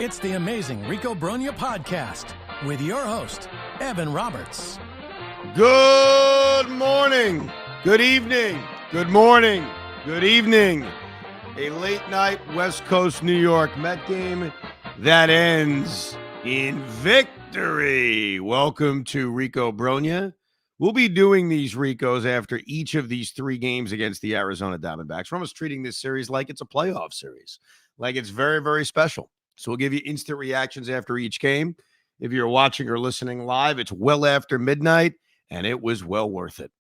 It's the amazing Rico Brogna podcast with your host, Evan Roberts. Good morning, good evening, good morning, good evening. A late night West Coast New York Met game that ends in victory. Welcome to Rico Brogna. We'll be doing these Ricos after each of these three games against the Arizona Diamondbacks. We're almost treating this series like it's a playoff series, like it's very, very special. So we'll give you instant reactions after each game. If you're watching or listening live, it's well after midnight, and it was well worth it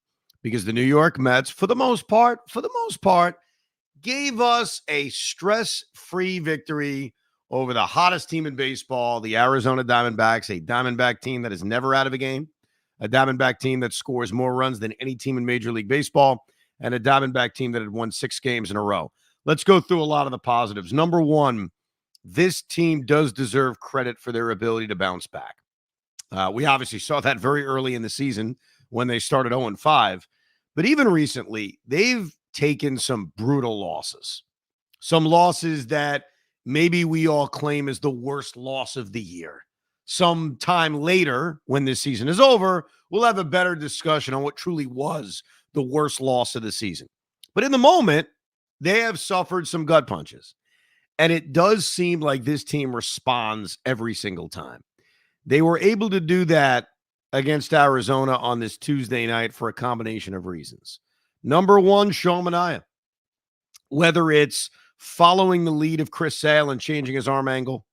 because the New York Mets, for the most part, gave us a stress-free victory over the hottest team in baseball, the Arizona Diamondbacks, a Diamondback team that is never out of a game, a Diamondback team that scores more runs than any team in Major League Baseball, and a Diamondback team that had won 6 games in a row. Let's go through a lot of the positives. Number one, this team does deserve credit for their ability to bounce back. We obviously saw that very early in the season when they started 0-5. But even recently, they've taken some brutal losses. Some losses that maybe we all claim is the worst loss of the year. Sometime later, when this season is over, we'll have a better discussion on what truly was the worst loss of the season. But in the moment, they have suffered some gut punches. And it does seem like this team responds every single time. They were able to do that against Arizona on this Tuesday night for a combination of reasons. Number one, Sean Manaea. Whether it's following the lead of Chris Sale and changing his arm angle,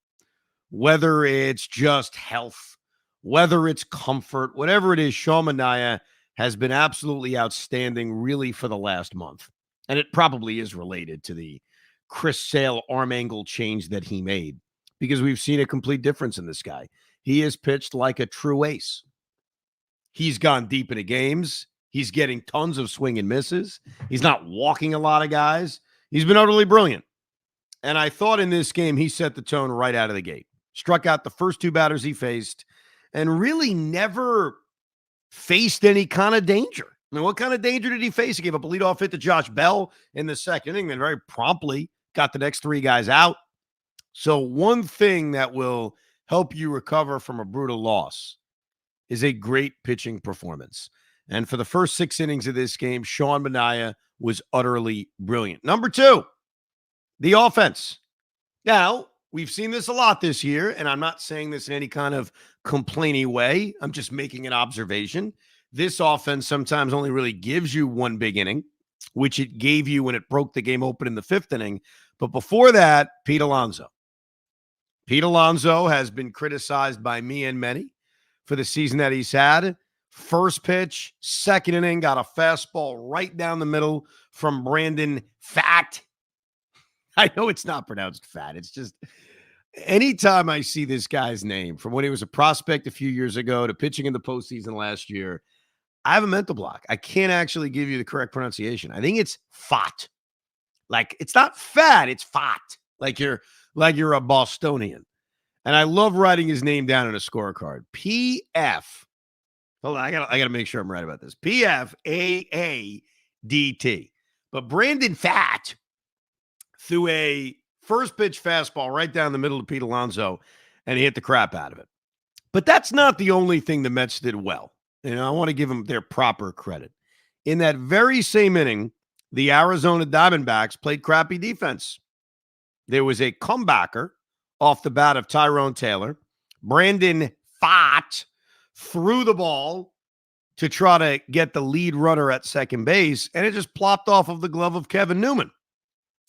whether it's just health, whether it's comfort, whatever it is, Sean Manaea has been absolutely outstanding really for the last month. And it probably is related to the Chris Sale arm angle change that he made because we've seen a complete difference in this guy. He has pitched like a true ace. He's gone deep into games. He's getting tons of swing and misses. He's not walking a lot of guys. He's been utterly brilliant. And I thought in this game, he set the tone right out of the gate. Struck out the first 2 batters he faced and really never faced any kind of danger. I mean, what kind of danger did he face? He gave up a leadoff hit to Josh Bell in the second inning, then very promptly got the next 3 guys out. So one thing that will help you recover from a brutal loss is a great pitching performance. And for the first 6 innings of this game, Sean Manaea was utterly brilliant. Number 2, the offense. Now, we've seen this a lot this year, and I'm not saying this in any kind of complaining way. I'm just making an observation. This offense sometimes only really gives you one big inning, which it gave you when it broke the game open in the 5th inning. But before that, Pete Alonso. Pete Alonso has been criticized by me and many for the season that he's had. First pitch, 2nd inning, got a fastball right down the middle from Brandon Fat. I know it's not pronounced Fat. It's just anytime I see this guy's name, from when he was a prospect a few years ago to pitching in the postseason last year, I have a mental block. I can't actually give you the correct pronunciation. I think it's Fat. Like, it's not fat, it's Fat. Like you're a Bostonian. And I love writing his name down on a scorecard. PF. Hold on, I gotta make sure I'm right about this. PFAADT. But Brandon Fat threw a first pitch fastball right down the middle of Pete Alonso, and he hit the crap out of it. But that's not the only thing the Mets did well. And I want to give them their proper credit. In that very same inning, the Arizona Diamondbacks played crappy defense. There was a comebacker off the bat of Tyrone Taylor. Brandon Pfaadt threw the ball to try to get the lead runner at second base, and it just plopped off of the glove of Kevin Newman.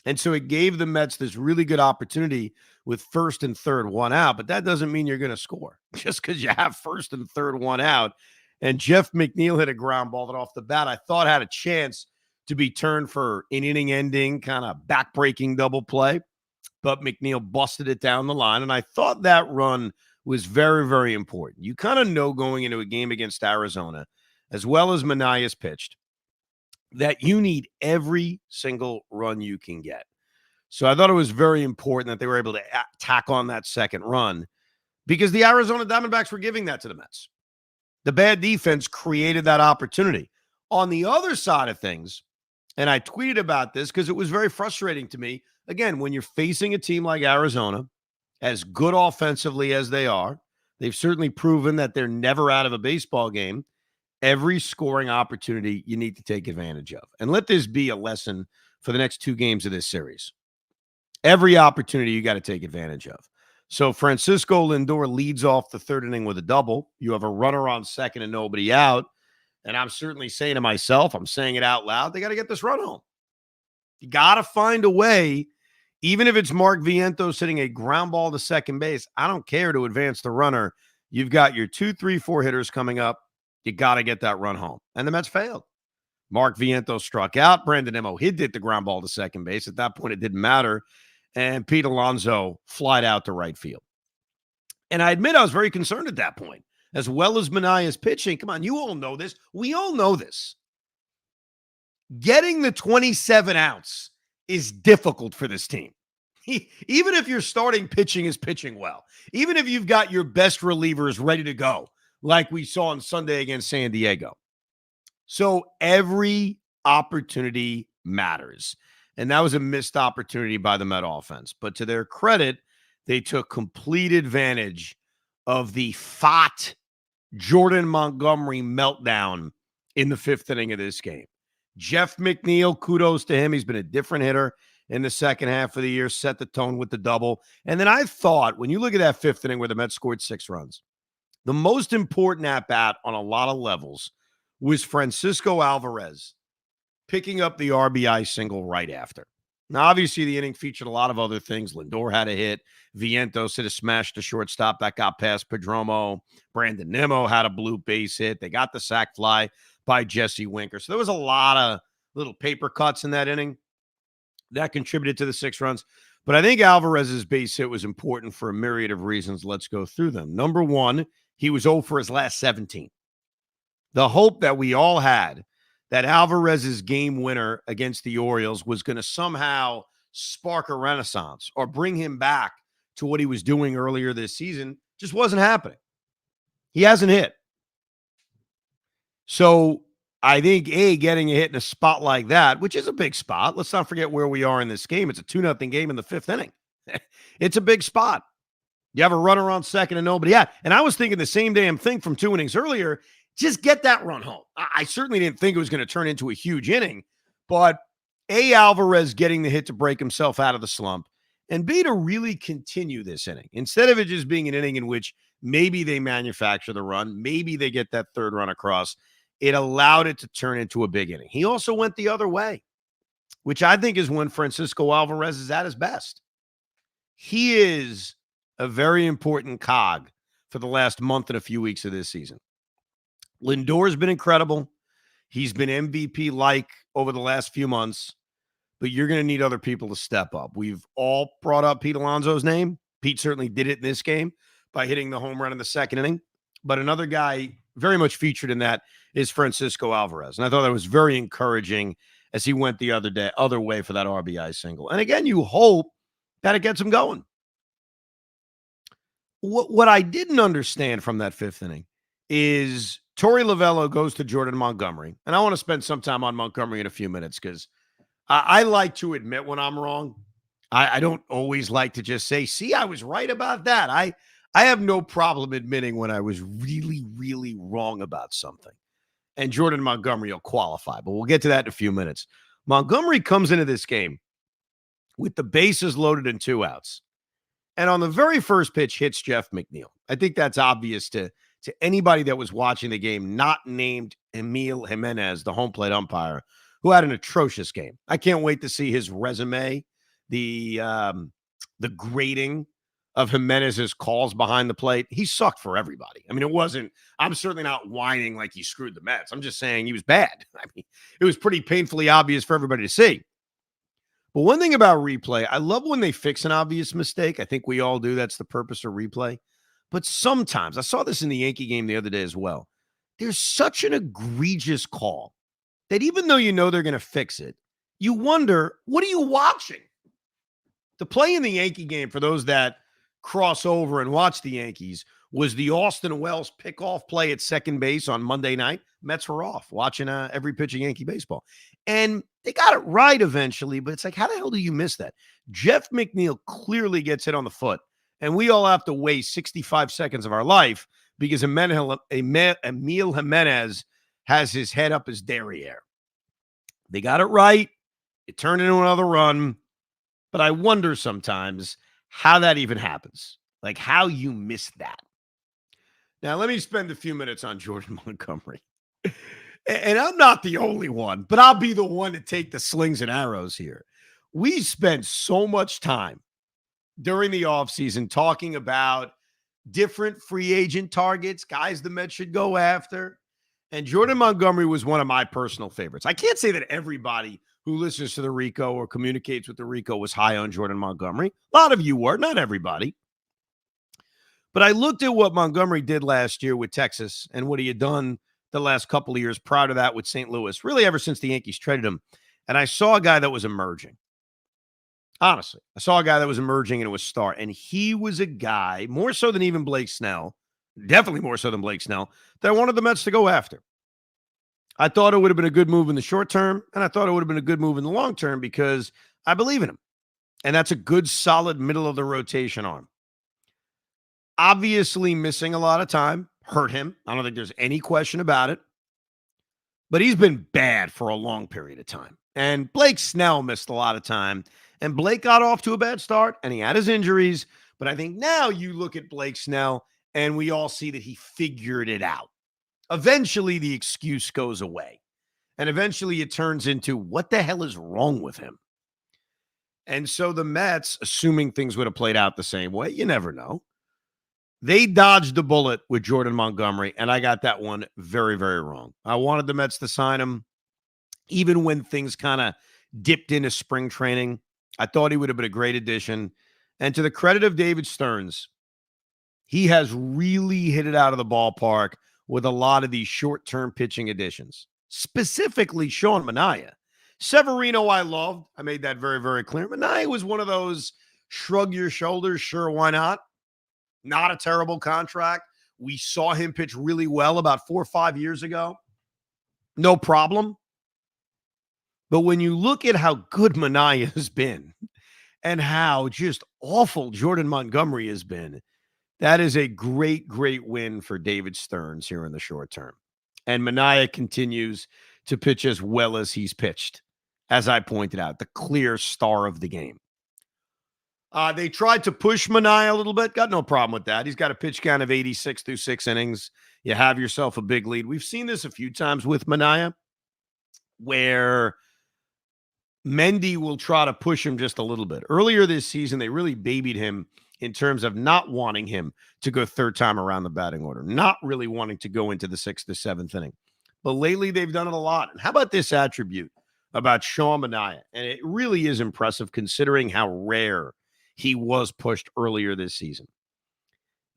And so it gave the Mets this really good opportunity with 1st and 3rd, 1 out. But that doesn't mean you're going to score just because you have 1st and 3rd, 1 out. And Jeff McNeil hit a ground ball that off the bat I thought had a chance to be turned for an inning-ending kind of back-breaking double play. But McNeil busted it down the line. And I thought that run was very, very important. You kind of know going into a game against Arizona, as well as Manaea's pitched, that you need every single run you can get. So I thought it was very important that they were able to tack on that second run because the Arizona Diamondbacks were giving that to the Mets. The bad defense created that opportunity. On the other side of things, and I tweeted about this because it was very frustrating to me, again, when you're facing a team like Arizona as good offensively as they are, they've certainly proven that they're never out of a baseball game. Every scoring opportunity you need to take advantage of. And let this be a lesson for the next 2 games of this series. Every opportunity you got to take advantage of. So Francisco Lindor leads off the 3rd inning with a double. You have a runner on second and nobody out. And I'm certainly saying to myself, I'm saying it out loud, they got to get this run home. You got to find a way, even if it's Mark Vientos hitting a ground ball to second base. I don't care to advance the runner. You've got your 2, 3, 4 hitters coming up. You got to get that run home. And the Mets failed. Mark Vientos struck out. Brandon Nimmo hit the ground ball to second base. At that point, it didn't matter. And Pete Alonso flied out to right field. And I admit I was very concerned at that point. As well as Manaea's pitching. Come on, you all know this. We all know this. Getting the 27 outs is difficult for this team. Even if your starting pitching is pitching well. Even if you've got your best relievers ready to go, like we saw on Sunday against San Diego. So every opportunity matters. And that was a missed opportunity by the Met offense. But to their credit, they took complete advantage of the fought Jordan Montgomery meltdown in the 5th inning of this game. Jeff McNeil, kudos to him. He's been a different hitter in the second half of the year, set the tone with the double. And then I thought, when you look at that 5th inning where the Mets scored 6 runs, the most important at-bat on a lot of levels was Francisco Alvarez picking up the RBI single right after. Now, obviously, the inning featured a lot of other things. Lindor had a hit. Vientos hit a smash to shortstop that got past Perdomo. Brandon Nimmo had a blue base hit. They got the sac fly by Jesse Winker. So there was a lot of little paper cuts in that inning that contributed to the 6 runs. But I think Alvarez's base hit was important for a myriad of reasons. Let's go through them. Number one, he was 0 for his last 17. The hope that we all had that Alvarez's game winner against the Orioles was going to somehow spark a renaissance or bring him back to what he was doing earlier this season just wasn't happening. He hasn't hit. So I think, getting a hit in a spot like that, which is a big spot. Let's not forget where we are in this game. It's a 2-0 game in the 5th inning. It's a big spot. You have a runner on second and nobody out. And I was thinking the same damn thing from 2 innings earlier. Just get that run home. I certainly didn't think it was going to turn into a huge inning, but Alvarez getting the hit to break himself out of the slump, and B, to really continue this inning. Instead of it just being an inning in which maybe they manufacture the run, maybe they get that 3rd run across, it allowed it to turn into a big inning. He also went the other way, which I think is when Francisco Alvarez is at his best. He is a very important cog for the last month and a few weeks of this season. Lindor's been incredible. He's been MVP-like over the last few months, but you're going to need other people to step up. We've all brought up Pete Alonso's name. Pete certainly did it in this game by hitting the home run in the 2nd inning, but another guy very much featured in that is Francisco Alvarez, and I thought that was very encouraging as he went the other way for that RBI single. And again, you hope that it gets him going. What I didn't understand from that 5th inning is Torey Lovullo goes to Jordan Montgomery. And I want to spend some time on Montgomery in a few minutes because I like to admit when I'm wrong. I don't always like to just say, see, I was right about that. I have no problem admitting when I was really, really wrong about something. And Jordan Montgomery will qualify, but we'll get to that in a few minutes. Montgomery comes into this game with the bases loaded and 2 outs. And on the very first pitch, hits Jeff McNeil. I think that's obvious to anybody that was watching the game, not named Emil Jimenez, the home plate umpire, who had an atrocious game. I can't wait to see his resume, the grading of Jimenez's calls behind the plate. He sucked for everybody. I mean, I'm certainly not whining like he screwed the Mets. I'm just saying he was bad. I mean, it was pretty painfully obvious for everybody to see. But one thing about replay, I love when they fix an obvious mistake. I think we all do. That's the purpose of replay. But sometimes, I saw this in the Yankee game the other day as well, there's such an egregious call that even though you know they're going to fix it, you wonder, what are you watching? The play in the Yankee game, for those that cross over and watch the Yankees, was the Austin Wells pickoff play at second base on Monday night. Mets were off watching every pitch of Yankee baseball. And they got it right eventually, but it's like, how the hell do you miss that? Jeff McNeil clearly gets hit on the foot And we all have to waste 65 seconds of our life because Emil Jimenez has his head up his derriere. They got it right. It turned into another run. But I wonder sometimes how that even happens. Like how you miss that. Now, let me spend a few minutes on Jordan Montgomery. And I'm not the only one, but I'll be the one to take the slings and arrows here. We spent so much time during the offseason talking about different free agent targets, guys the Mets should go after. And Jordan Montgomery was one of my personal favorites. I can't say that everybody who listens to the Rico or communicates with the Rico was high on Jordan Montgomery. A lot of you were, not everybody. But I looked at what Montgomery did last year with Texas and what he had done the last couple of years prior to that with St. Louis, really ever since the Yankees traded him. And I saw a guy that was emerging. Honestly, I saw a guy that was emerging and it was star. And he was a guy, more so than even Blake Snell, definitely more so than Blake Snell, that I wanted the Mets to go after. I thought it would have been a good move in the short term, and I thought it would have been a good move in the long term because I believe in him. And that's a good, solid middle of the rotation arm. Obviously missing a lot of time hurt him. I don't think there's any question about it. But he's been bad for a long period of time. And Blake Snell missed a lot of time. And Blake got off to a bad start, and he had his injuries. But I think now you look at Blake Snell, and we all see that he figured it out. Eventually, the excuse goes away. And eventually, it turns into, what the hell is wrong with him? And so the Mets, assuming things would have played out the same way, you never know, they dodged the bullet with Jordan Montgomery, and I got that one very, very wrong. I wanted the Mets to sign him, even when things kind of dipped into spring training. I thought he would have been a great addition. And to the credit of David Stearns, he has really hit it out of the ballpark with a lot of these short-term pitching additions, specifically Sean Manaea. Severino I loved. I made that very, very clear. Manaea was one of those shrug your shoulders, sure, why not? Not a terrible contract. We saw him pitch really well about 4 or 5 years ago. No problem. But when you look at how good Manaea has been and how just awful Jordan Montgomery has been, that is a great, great win for David Stearns here in the short term. And Manaea continues to pitch as well as he's pitched, as I pointed out, the clear star of the game. They tried to push Manaea a little bit. Got no problem with that. He's got a pitch count of 86 through 6 innings. You have yourself a big lead. We've seen this a few times with Manaea, where Mendy will try to push him just a little bit. Earlier this season, they really babied him in terms of not wanting him to go third time around the batting order, not really wanting to go into the 6th to 7th inning. But lately, they've done it a lot. And how about this attribute about Sean Manaea? And it really is impressive considering how rare he was pushed earlier this season.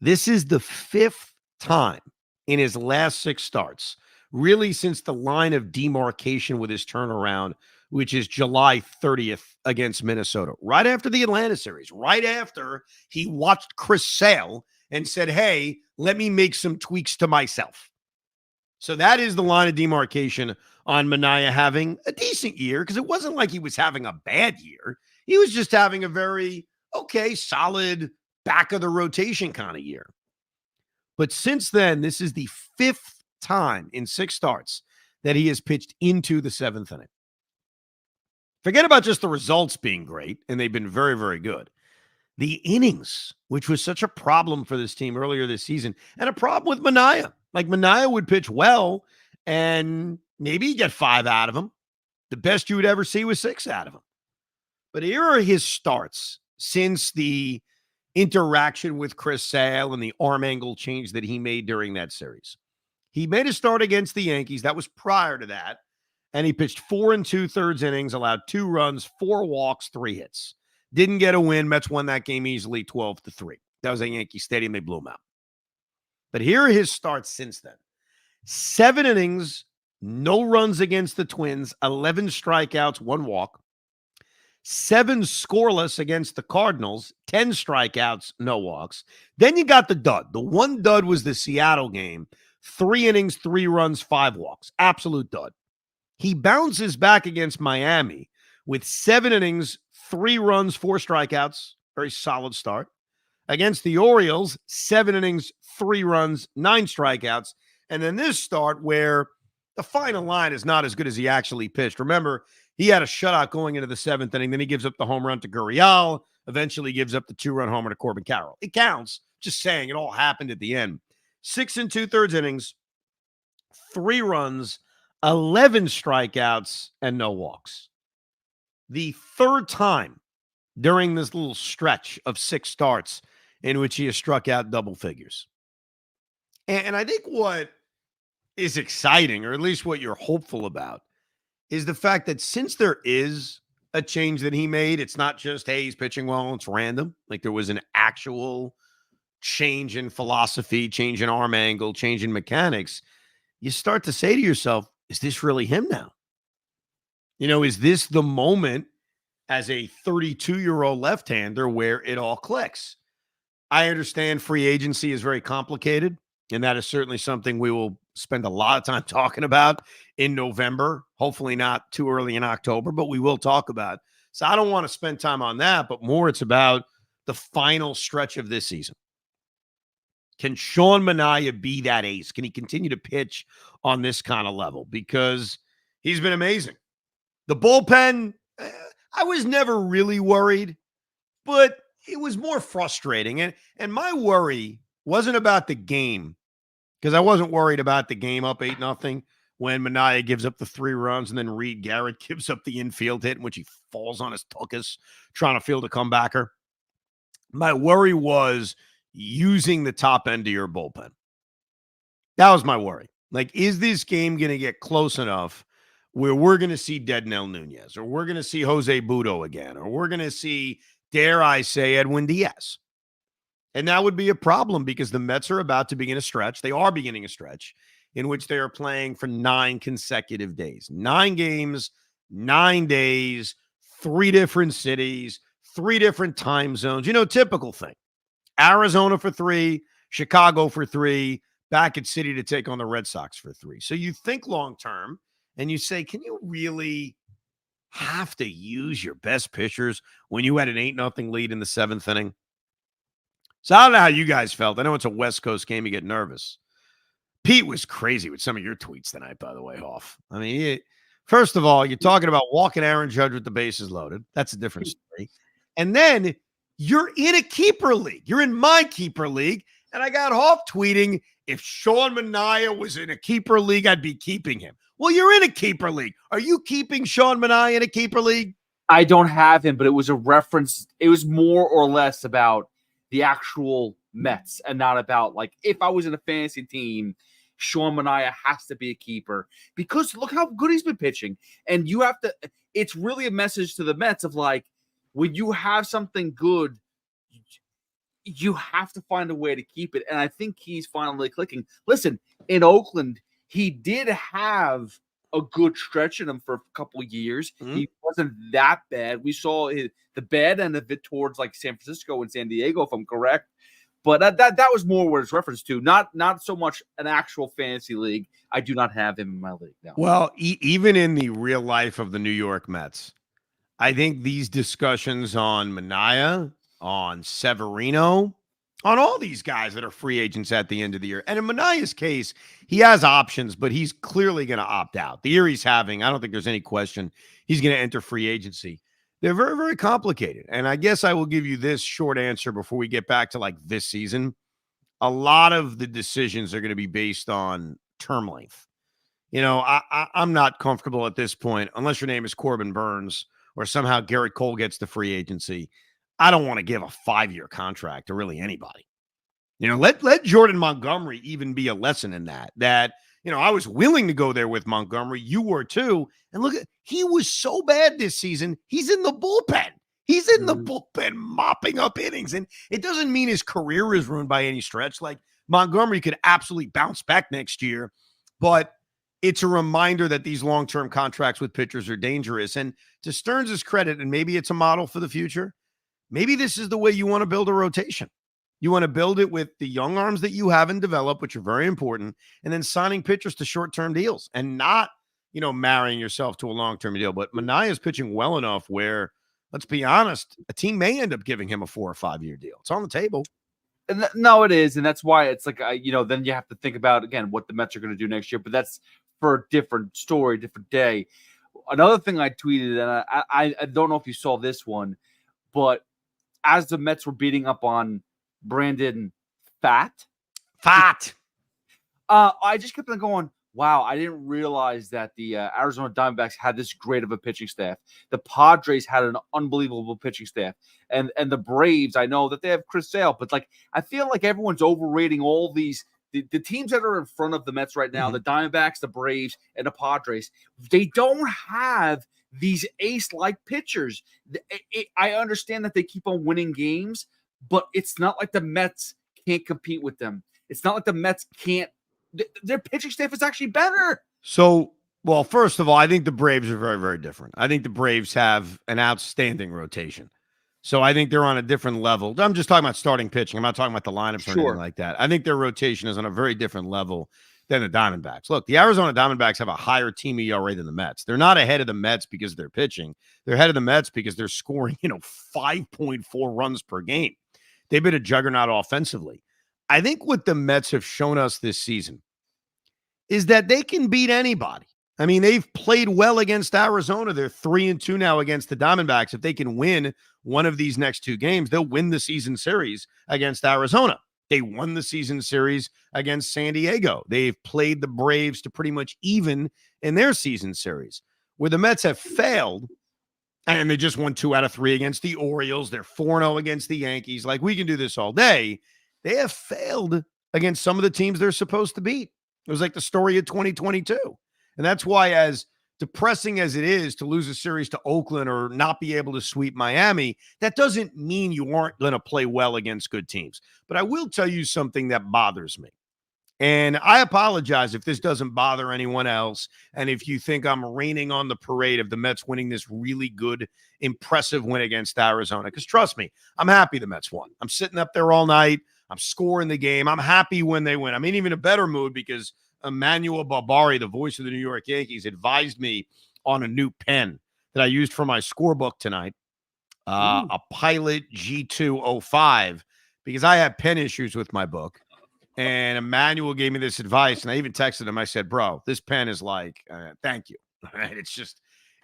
This is the 5th time in his last 6 starts, really since the line of demarcation with his turnaround, which is July 30th against Minnesota, right after the Atlanta series, right after he watched Chris Sale and said, hey, let me make some tweaks to myself. So that is the line of demarcation on Manaea having a decent year, because it wasn't like he was having a bad year. He was just having a very solid back of the rotation kind of year. But since then, this is the 5th time in 6 starts that he has pitched into the 7th inning. Forget about just the results being great, and they've been very, very good. The innings, which was such a problem for this team earlier this season, and a problem with Manaea. Like, Manaea would pitch well, and maybe you get 5 out of him. The best you would ever see was 6 out of him. But here are his starts since the interaction with Chris Sale and the arm angle change that he made during that series. He made a start against the Yankees. That was prior to that. And he pitched 4 2/3 innings, allowed 2 runs, 4 walks, 3 hits. Didn't get a win. Mets won that game easily, 12-3. That was at Yankee Stadium. They blew him out. But here are his starts since then. 7 innings, no runs against the Twins, 11 strikeouts, 1 walk. 7 scoreless against the Cardinals, 10 strikeouts, no walks. Then you got the dud. The one dud was the Seattle game. 3 innings, 3 runs, 5 walks. Absolute dud. He bounces back against Miami with 7 innings, 3 runs, 4 strikeouts. Very solid start. Against the Orioles, 7 innings, 3 runs, 9 strikeouts. And then this start where the final line is not as good as he actually pitched. Remember, he had a shutout going into the 7th inning. Then he gives up the home run to Gurriel, eventually gives up the 2-run homer to Corbin Carroll. It counts. Just saying, it all happened at the end. 6 2/3 innings, 3 runs, 11 strikeouts, and no walks. The third time during this little stretch of 6 starts in which he has struck out double figures. And I think what is exciting, or at least what you're hopeful about, is the fact that since there is a change that he made, it's not just, hey, he's pitching well, it's random. Like there was an actual change in philosophy, change in arm angle, change in mechanics. You start to say to yourself, is this really him now? Is this the moment as a 32-year-old left-hander where it all clicks? I understand free agency is very complicated, and that is certainly something we will spend a lot of time talking about in November. Hopefully not too early in October, but we will talk about it. So I don't want to spend time on that, but more it's about the final stretch of this season. Can Sean Manaea be that ace? Can he continue to pitch on this kind of level? Because he's been amazing. The bullpen, I was never really worried, but it was more frustrating. And my worry wasn't about the game, because I wasn't worried about the game up 8-0 when Manaea gives up the 3 runs and then Reed Garrett gives up the infield hit in which he falls on his tuchus trying to field a comebacker. My worry was using the top end of your bullpen. That was my worry. Like, is this game going to get close enough where we're going to see Dednell Nunez, or we're going to see Jose Budo again, or we're going to see, dare I say, Edwin Diaz? And that would be a problem because the Mets are about to begin a stretch. They are beginning a stretch in which they are playing for 9 consecutive days. 9 games, 9 days, 3 different cities, 3 different time zones. Typical thing. Arizona for 3, Chicago for 3, back at City to take on the Red Sox for 3. So you think long-term and you say, can you really have to use your best pitchers when you had an 8-0 lead in the 7th inning? So I don't know how you guys felt. I know it's a West Coast game. You get nervous. Pete was crazy with some of your tweets tonight, by the way, Hoff. I mean, first of all, you're talking about walking Aaron Judge with the bases loaded. That's a different story. And then you're in a keeper league. You're in my keeper league. And I got Hoff tweeting, if Sean Manaea was in a keeper league, I'd be keeping him. Well, you're in a keeper league. Are you keeping Sean Manaea in a keeper league? I don't have him, but it was a reference. It was more or less about the actual Mets and not about, like, if I was in a fantasy team, Sean Manaea has to be a keeper because look how good he's been pitching. And you have to, it's really a message to the Mets of like, when you have something good, you have to find a way to keep it. And I think he's finally clicking. Listen, in Oakland, he did have a good stretch in him for a couple of years. Mm-hmm. He wasn't that bad. We saw the bad end of it towards like San Francisco and San Diego, if I'm correct. But that was more what it's reference to, not so much an actual fantasy league. I do not have him in my league now. Well, even in the real life of the New York Mets, I think these discussions on Manaea, on Severino, on all these guys that are free agents at the end of the year. And in Manaea's case, he has options, but he's clearly going to opt out. The year he's having, I don't think there's any question he's going to enter free agency. They're very, very complicated. And I guess I will give you this short answer before we get back to like this season. A lot of the decisions are going to be based on term length. I'm not comfortable at this point, unless your name is Corbin Burns or somehow Garrett Cole gets the free agency. I don't want to give a 5-year contract to really anybody. Let Jordan Montgomery even be a lesson in that, I was willing to go there with Montgomery. You were too. And look, he was so bad this season. He's in the bullpen. He's in the bullpen mopping up innings. And it doesn't mean his career is ruined by any stretch. Like Montgomery could absolutely bounce back next year. But it's a reminder that these long-term contracts with pitchers are dangerous. And to Stearns' credit, and maybe it's a model for the future, maybe this is the way you want to build a rotation. You want to build it with the young arms that you haven't developed, which are very important, and then signing pitchers to short-term deals and not, marrying yourself to a long-term deal. But Manaea is pitching well enough where let's be honest, a team may end up giving him a 4 or 5 year deal. It's on the table. And no, it is. And that's why it's like, then you have to think about, again, what the Mets are going to do next year. But that's for a different story, different day. Another thing I tweeted, and I don't know if you saw this one, but as the Mets were beating up on Brandon Fat, I just kept on going, wow, I didn't realize that the Arizona Diamondbacks had this great of a pitching staff. The Padres had an unbelievable pitching staff. And the Braves, I know that they have Chris Sale, but like I feel like everyone's overrating all these the teams that are in front of the Mets right now, the Diamondbacks, the Braves, and the Padres. They don't have these ace-like pitchers. I understand that they keep on winning games, but it's not like the Mets can't compete with them. It's not like the Mets can't. Their pitching staff is actually better. So, well, first of all, I think the Braves are very, very different. I think the Braves have an outstanding rotation. So I think they're on a different level. I'm just talking about starting pitching. I'm not talking about the lineups or anything like that. I think their rotation is on a very different level than the Diamondbacks. Look, the Arizona Diamondbacks have a higher team ERA than the Mets. They're not ahead of the Mets because of their pitching. They're ahead of the Mets because they're scoring, 5.4 runs per game. They've been a juggernaut offensively. I think what the Mets have shown us this season is that they can beat anybody. I mean, they've played well against Arizona. They're 3-2 now against the Diamondbacks. If they can win one of these next 2 games, they'll win the season series against Arizona. They won the season series against San Diego. They've played the Braves to pretty much even in their season series. Where the Mets have failed, and they just won 2 out of 3 against the Orioles. They're 4-0 against the Yankees. Like, we can do this all day. They have failed against some of the teams they're supposed to beat. It was like the story of 2022. And that's why, as depressing as it is to lose a series to Oakland or not be able to sweep Miami, that doesn't mean you aren't going to play well against good teams. But I will tell you something that bothers me. And I apologize if this doesn't bother anyone else. And if you think I'm raining on the parade of the Mets winning this really good, impressive win against Arizona. Because trust me, I'm happy the Mets won. I'm sitting up there all night. I'm scoring the game. I'm happy when they win. I'm in even a better mood because Emmanuel Barbari, the voice of the New York Yankees, advised me on a new pen that I used for my scorebook tonight, a Pilot G205, because I have pen issues with my book. And Emmanuel gave me this advice, and I even texted him. I said, bro, this pen is like, thank you.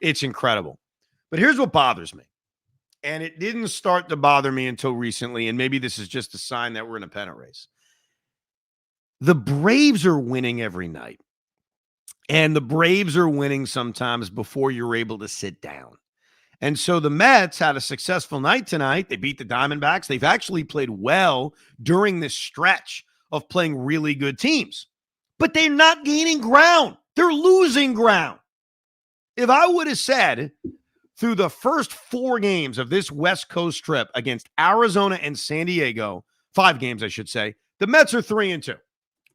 It's incredible. But here's what bothers me. And it didn't start to bother me until recently, and maybe this is just a sign that we're in a pennant race. The Braves are winning every night. And the Braves are winning sometimes before you're able to sit down. And so the Mets had a successful night tonight. They beat the Diamondbacks. They've actually played well during this stretch of playing really good teams. But they're not gaining ground. They're losing ground. If I would have said through the first 4 games of this West Coast trip against Arizona and San Diego, 5 games, I should say, the Mets are 3-2.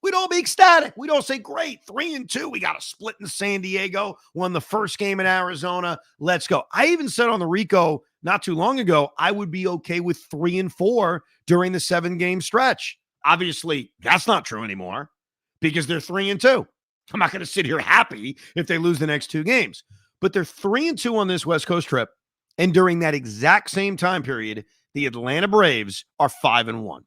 We'd all be ecstatic. We'd all say, great, 3-2. We got a split in San Diego, won the first game in Arizona. Let's go. I even said on the Rico not too long ago, I would be okay with 3-4 during the 7-game stretch. Obviously, that's not true anymore because they're 3-2. I'm not going to sit here happy if they lose the next 2 games. But they're 3-2 on this West Coast trip. And during that exact same time period, the Atlanta Braves are 5-1,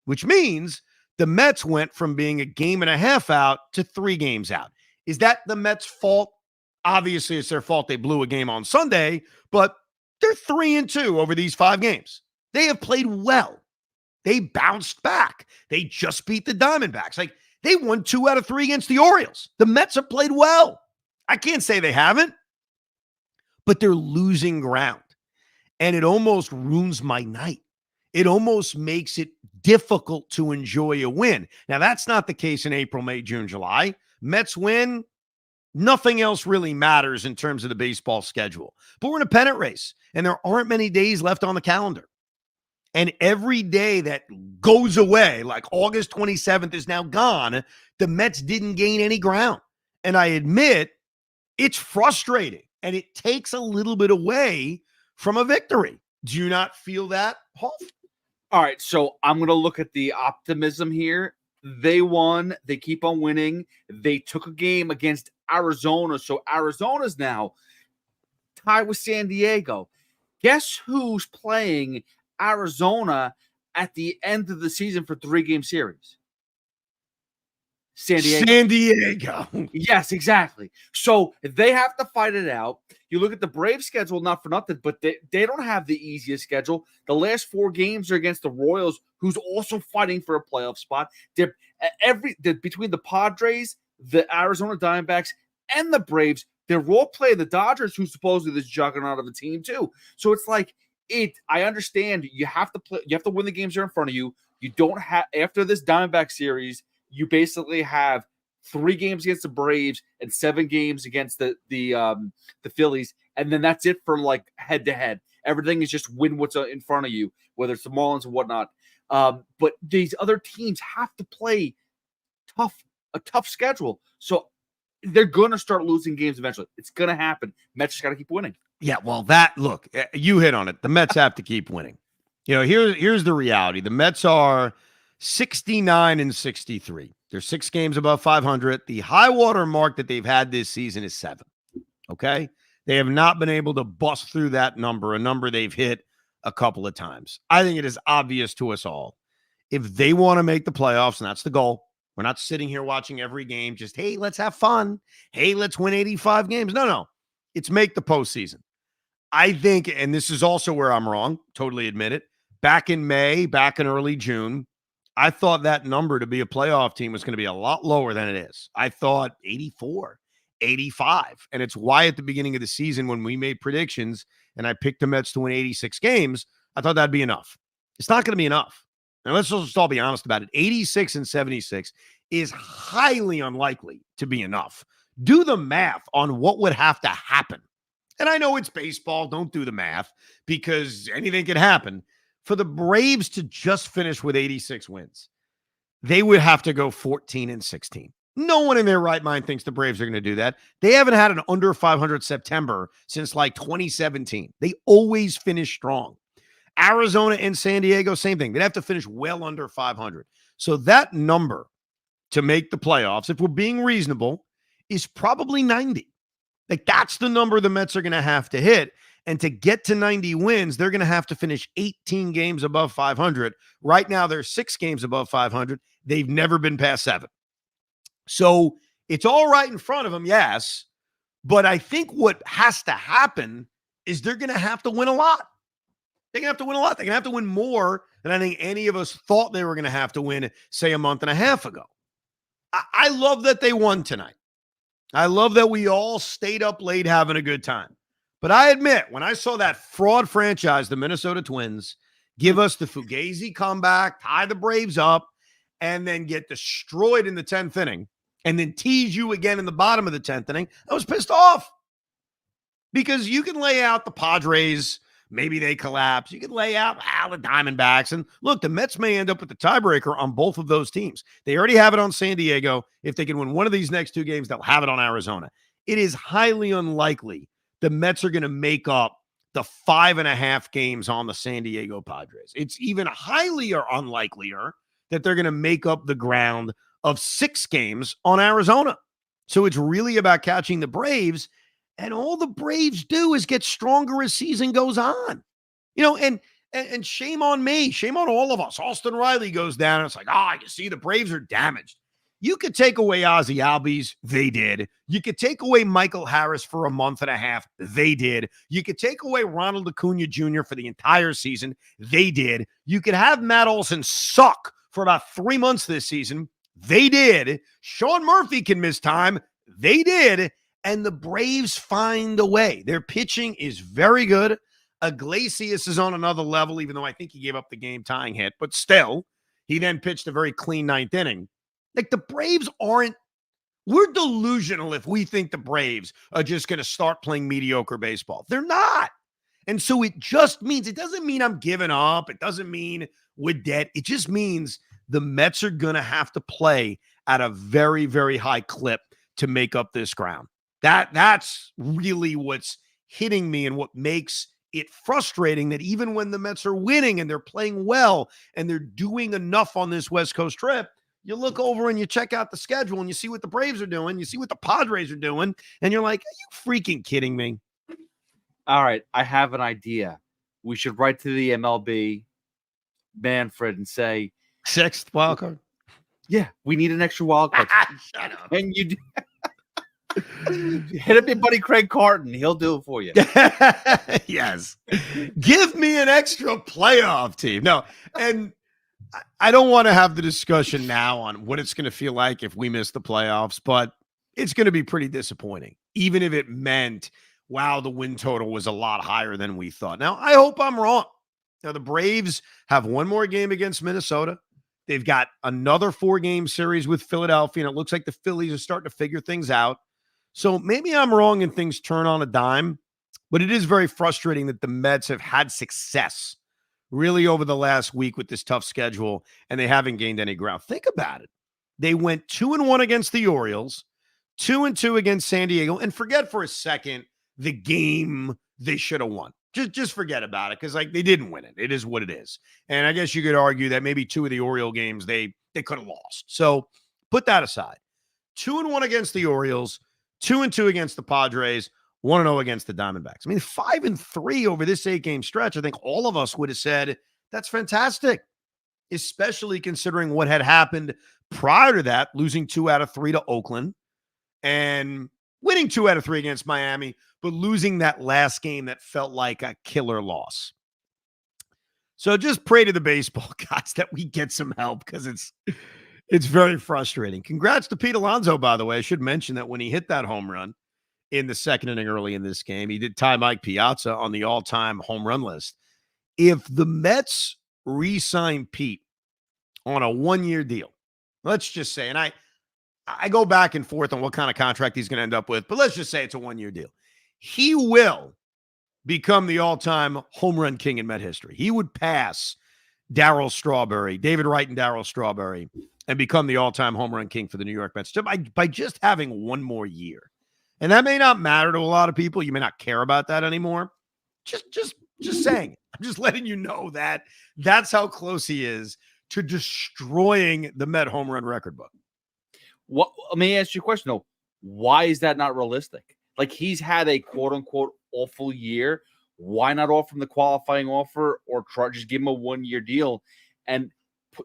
which means the Mets went from being a game and a half out to 3 games out. Is that the Mets' fault? Obviously, it's their fault they blew a game on Sunday, but they're 3-2 over these 5 games. They have played well. They bounced back. They just beat the Diamondbacks. Like, they won 2 out of 3 against the Orioles. The Mets have played well. I can't say they haven't, but they're losing ground. And it almost ruins my night. It almost makes it difficult to enjoy a win. Now, that's not the case in April, May, June, July. Mets win. Nothing else really matters in terms of the baseball schedule. But we're in a pennant race, and there aren't many days left on the calendar. And every day that goes away, like August 27th is now gone, the Mets didn't gain any ground. And I admit it's frustrating, and it takes a little bit away from a victory. Do you not feel that, Hoff? All right, so I'm going to look at the optimism here. They won. They keep on winning. They took a game against Arizona, so Arizona's now tied with San Diego. Guess who's playing Arizona at the end of the season for 3-game series? San Diego. San Diego. Yes, exactly. So they have to fight it out. You look at the Braves schedule, not for nothing, but they don't have the easiest schedule. The last 4 games are against the Royals, who's also fighting for a playoff spot. Between the Padres, the Arizona Diamondbacks, and the Braves, they're all playing the Dodgers, who's supposedly this juggernaut of a team too. So it's like I understand you have to play. You have to win the games that are in front of you. You don't have after this Diamondback series. You basically have 3 games against the Braves and 7 games against the Phillies, and then that's it for like head to head. Everything is just win what's in front of you, whether it's the Marlins or whatnot. But these other teams have to play a tough schedule, so they're gonna start losing games eventually. It's gonna happen. Mets just got to keep winning. Yeah, well, look, you hit on it. The Mets have to keep winning. Here's the reality. The Mets are 69-63. They're 6 games above 500. The high water mark that they've had this season is 7. Okay? They have not been able to bust through that number, a number they've hit a couple of times. I think it is obvious to us all. If they want to make the playoffs, and that's the goal, we're not sitting here watching every game just, hey, let's have fun. Hey, let's win 85 games. No. It's make the postseason. I think, and this is also where I'm wrong, totally admit it, back in May, back in early June, I thought that number to be a playoff team was going to be a lot lower than it is. I thought 84, 85. And it's why at the beginning of the season when we made predictions and I picked the Mets to win 86 games, I thought that'd be enough. It's not going to be enough. And let's just all be honest about it. 86 and 76 is highly unlikely to be enough. Do the math on what would have to happen. And I know it's baseball. Don't do the math because anything can happen. For the Braves to just finish with 86 wins, they would have to go 14-16. No one in their right mind thinks the Braves are going to do that. They haven't had an under 500 September since like 2017. They always finish strong. Arizona and San Diego, same thing. They'd have to finish well under 500. So that number to make the playoffs, if we're being reasonable, is probably 90. Like that's the number the Mets are going to have to hit. And to get to 90 wins, they're going to have to finish 18 games above 500. Right now, they're 6 games above 500. They've never been past 7. So it's all right in front of them, yes. But I think what has to happen is they're going to have to win a lot. They're going to have to win a lot. They're going to have to win more than I think any of us thought they were going to have to win, say, a month and a half ago. I love that they won tonight. I love that we all stayed up late having a good time. But I admit, when I saw that fraud franchise, the Minnesota Twins, give us the Fugazi comeback, tie the Braves up, and then get destroyed in the 10th inning, and then tease you again in the bottom of the 10th inning, I was pissed off. Because you can lay out the Padres, maybe they collapse. You can lay out the Diamondbacks. And look, the Mets may end up with the tiebreaker on both of those teams. They already have it on San Diego. If they can win one of these next 2 games, they'll have it on Arizona. It is highly unlikely the Mets are going to make up the 5.5 games on the San Diego Padres. It's even highly or unlikelier that they're going to make up the ground of 6 games on Arizona. So it's really about catching the Braves, and all the Braves do is get stronger as season goes on. And shame on me, shame on all of us. Austin Riley goes down, and it's like, you see, the Braves are damaged. You could take away Ozzie Albies. They did. You could take away Michael Harris for a month and a half. They did. You could take away Ronald Acuna Jr. for the entire season. They did. You could have Matt Olson suck for about 3 months this season. They did. Sean Murphy can miss time. They did. And the Braves find a way. Their pitching is very good. Iglesias is on another level, even though I think he gave up the game-tying hit. But still, he then pitched a very clean 9th inning. Like the Braves we're delusional if we think the Braves are just going to start playing mediocre baseball. They're not. And so it just means, it doesn't mean I'm giving up. It doesn't mean we're dead. It just means the Mets are going to have to play at a very, very high clip to make up this ground. That's really what's hitting me and what makes it frustrating that even when the Mets are winning and they're playing well and they're doing enough on this West Coast trip, you look over and you check out the schedule and you see what the Braves are doing. You see what the Padres are doing. And you're like, are you freaking kidding me? All right. I have an idea. we should write to the MLB, Manfred, and say, 6th wild card. yeah, we need an extra wild card. Shut up. And you hit up your buddy Craig Carton. He'll do it for you. Yes. Give me an extra playoff team. No, and I don't want to have the discussion now on what it's going to feel like if we miss the playoffs, but it's going to be pretty disappointing, even if it meant, wow, the win total was a lot higher than we thought. Now, I hope I'm wrong. Now, the Braves have one more game against Minnesota. They've got another 4-game series with Philadelphia, and it looks like the Phillies are starting to figure things out. So maybe I'm wrong and things turn on a dime, but it is very frustrating that the Mets have had success really over the last week with this tough schedule, and they haven't gained any ground. Think about it. They went 2-1 against the Orioles, 2-2 against San Diego, and forget for a second the game they should have won. Just forget about it, because like they didn't win it. It is what it is. And I guess you could argue that maybe 2 of the Oriole games they could have lost. So put that aside. 2-1 against the Orioles, 2-2 against the Padres, 1-0 against the Diamondbacks. I mean, 5-3 over this 8-game stretch. I think all of us would have said that's fantastic, especially considering what had happened prior to that, losing 2 out of 3 to Oakland and winning 2 out of 3 against Miami, but losing that last game that felt like a killer loss. So just pray to the baseball gods that we get some help, because it's very frustrating. Congrats to Pete Alonso, by the way. I should mention that when he hit that home run in the second inning early in this game, he did tie Mike Piazza on the all-time home run list. If the Mets re-sign Pete on a 1-year deal, let's just say, and I go back and forth on what kind of contract he's going to end up with, but let's just say it's a 1-year deal. He will become the all-time home run king in Met history. He would pass Darryl Strawberry, David Wright and Darryl Strawberry, and become the all-time home run king for the New York Mets by just having one more year. And that may not matter to a lot of people. You may not care about that anymore. Just saying. I'm just letting you know that that's how close he is to destroying the Met home run record book. What? Let me ask you a question, though. Why is that not realistic? Like, he's had a quote-unquote awful year. Why not offer him the qualifying offer, or try just give him a 1-year deal? And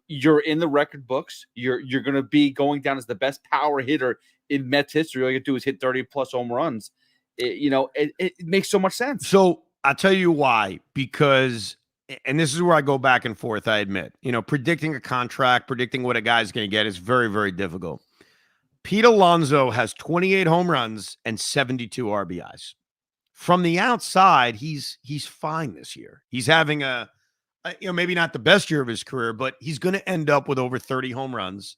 you're in the record books. You're going to be going down as the best power hitter in Mets history. All you do is hit 30-plus home runs. It makes so much sense. So I'll tell you why. Because, and this is where I go back and forth, I admit. Predicting a contract, predicting what a guy's going to get is very, very difficult. Pete Alonso has 28 home runs and 72 RBIs. From the outside, he's fine this year. He's having a maybe not the best year of his career, but he's going to end up with over 30 home runs.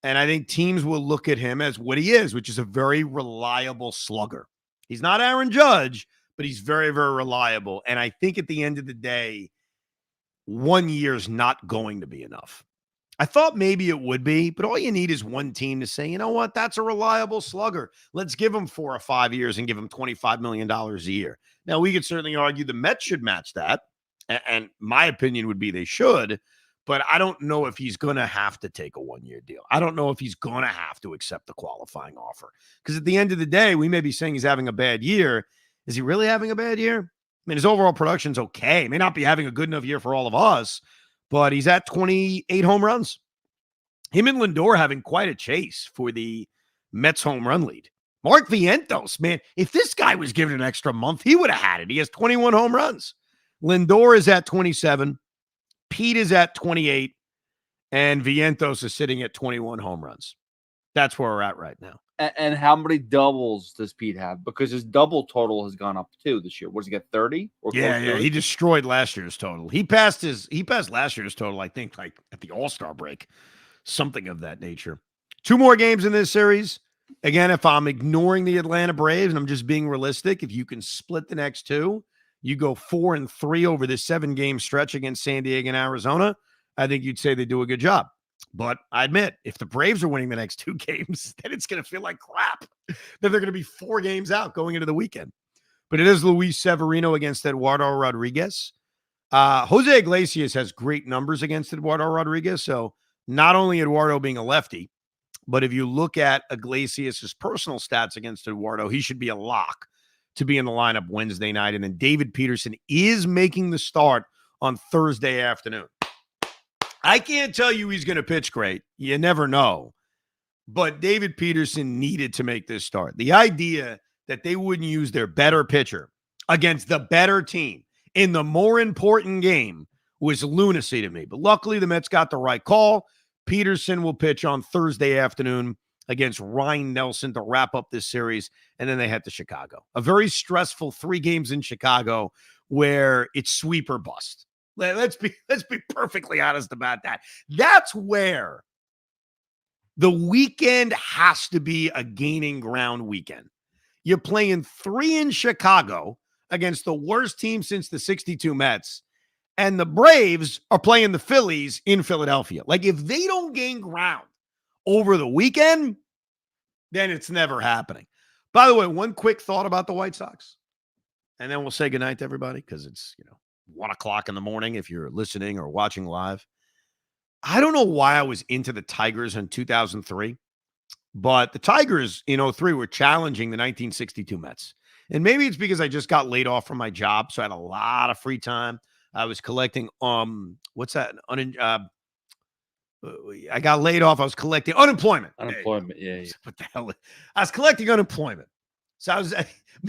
And I think teams will look at him as what he is, which is a very reliable slugger. He's not Aaron Judge, but he's very, very reliable. And I think at the end of the day, 1 year is not going to be enough. I thought maybe it would be, but all you need is one team to say, you know what, that's a reliable slugger. Let's give him 4 or 5 years and give him $25 million a year. Now, we could certainly argue the Mets should match that, and my opinion would be they should, but I don't know if he's going to have to take a 1-year deal. I don't know if he's going to have to accept the qualifying offer, because at the end of the day, we may be saying he's having a bad year. Is he really having a bad year? I mean, his overall production's okay. He may not be having a good enough year for all of us, but he's at 28 home runs. Him and Lindor having quite a chase for the Mets home run lead. Mark Vientos, man, if this guy was given an extra month, he would have had it. He has 21 home runs. Lindor is at 27. Pete is at 28. And Vientos is sitting at 21 home runs. That's where we're at right now. And how many doubles does Pete have? Because his double total has gone up too this year. What does he get, 30? Yeah. He destroyed last year's total. He passed last year's total, I think, like at the All-Star break. Something of that nature. 2 more games in this series. Again, if I'm ignoring the Atlanta Braves and I'm just being realistic, if you can split the next 2, you go 4-3 over this 7-game stretch against San Diego and Arizona, I think you'd say they do a good job. But I admit, if the Braves are winning the next 2 games, then it's going to feel like crap. Then they're going to be 4 games out going into the weekend. But it is Luis Severino against Eduardo Rodriguez. Jose Iglesias has great numbers against Eduardo Rodriguez. So not only Eduardo being a lefty, but if you look at Iglesias' personal stats against Eduardo, he should be a lock to be in the lineup Wednesday night. And then David Peterson is making the start on Thursday afternoon. I can't tell you he's going to pitch great. You never know. But David Peterson needed to make this start. The idea that they wouldn't use their better pitcher against the better team in the more important game was lunacy to me. But luckily, the Mets got the right call. Peterson will pitch on Thursday afternoon against Ryan Nelson to wrap up this series, and then they head to Chicago. A very stressful 3 games in Chicago where it's sweep or bust. Let's be perfectly honest about that. That's where the weekend has to be a gaining ground weekend. You're playing 3 in Chicago against the worst team since the 62 Mets, and the Braves are playing the Phillies in Philadelphia. Like, if they don't gain ground over the weekend, then it's never happening. By the way, one quick thought about the White Sox, and then we'll say goodnight to everybody because it's, 1 o'clock in the morning if you're listening or watching live. I don't know why I was into the Tigers in 2003, but the Tigers in 2003 were challenging the 1962 Mets. And maybe it's because I just got laid off from my job, so I had a lot of free time. I was collecting, what's that? I got laid off. I was collecting unemployment. Unemployment, yeah. What the hell? I was collecting unemployment. So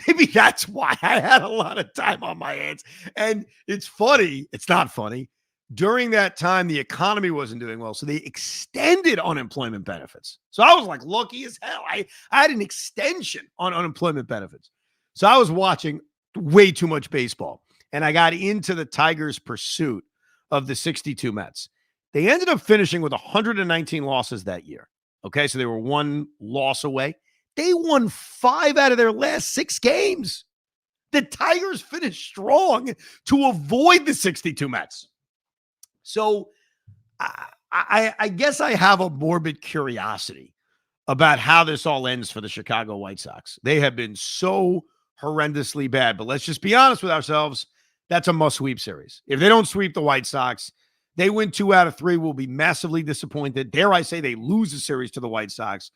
maybe that's why I had a lot of time on my hands. And it's funny. It's not funny. During that time, the economy wasn't doing well, so they extended unemployment benefits. So I was like lucky as hell. I had an extension on unemployment benefits. So I was watching way too much baseball, and I got into the Tigers' pursuit of the 62 Mets. They ended up finishing with 119 losses that year. Okay, so they were 1 loss away. They won 5 out of their last 6 games. The Tigers finished strong to avoid the 62 Mets. So I guess I have a morbid curiosity about how this all ends for the Chicago White Sox. They have been so horrendously bad, but let's just be honest with ourselves. That's a must-sweep series. If they don't sweep the White Sox, they win 2 out of 3, will be massively disappointed. Dare I say they lose the series to the White Sox.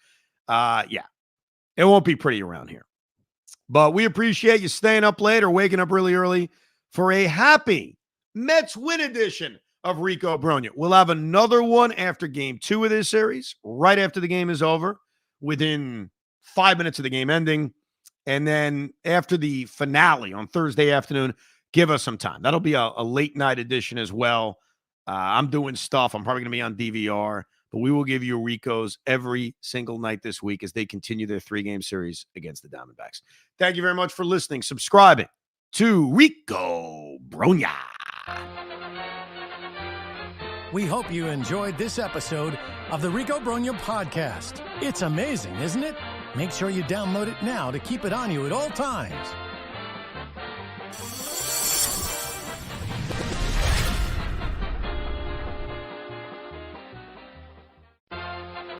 Yeah, it won't be pretty around here. But we appreciate you staying up late or waking up really early for a happy Mets win edition of Rico Brogna. We'll have another one after game 2 of this series, right after the game is over, within 5 minutes of the game ending. And then after the finale on Thursday afternoon, give us some time. That'll be a late night edition as well. I'm doing stuff. I'm probably going to be on DVR, but we will give you Ricos every single night this week as they continue their 3-game series against the Diamondbacks. Thank you very much for listening, subscribing to Rico Brogna. We hope you enjoyed this episode of the Rico Brogna podcast. It's amazing, isn't it? Make sure you download it now to keep it on you at all times.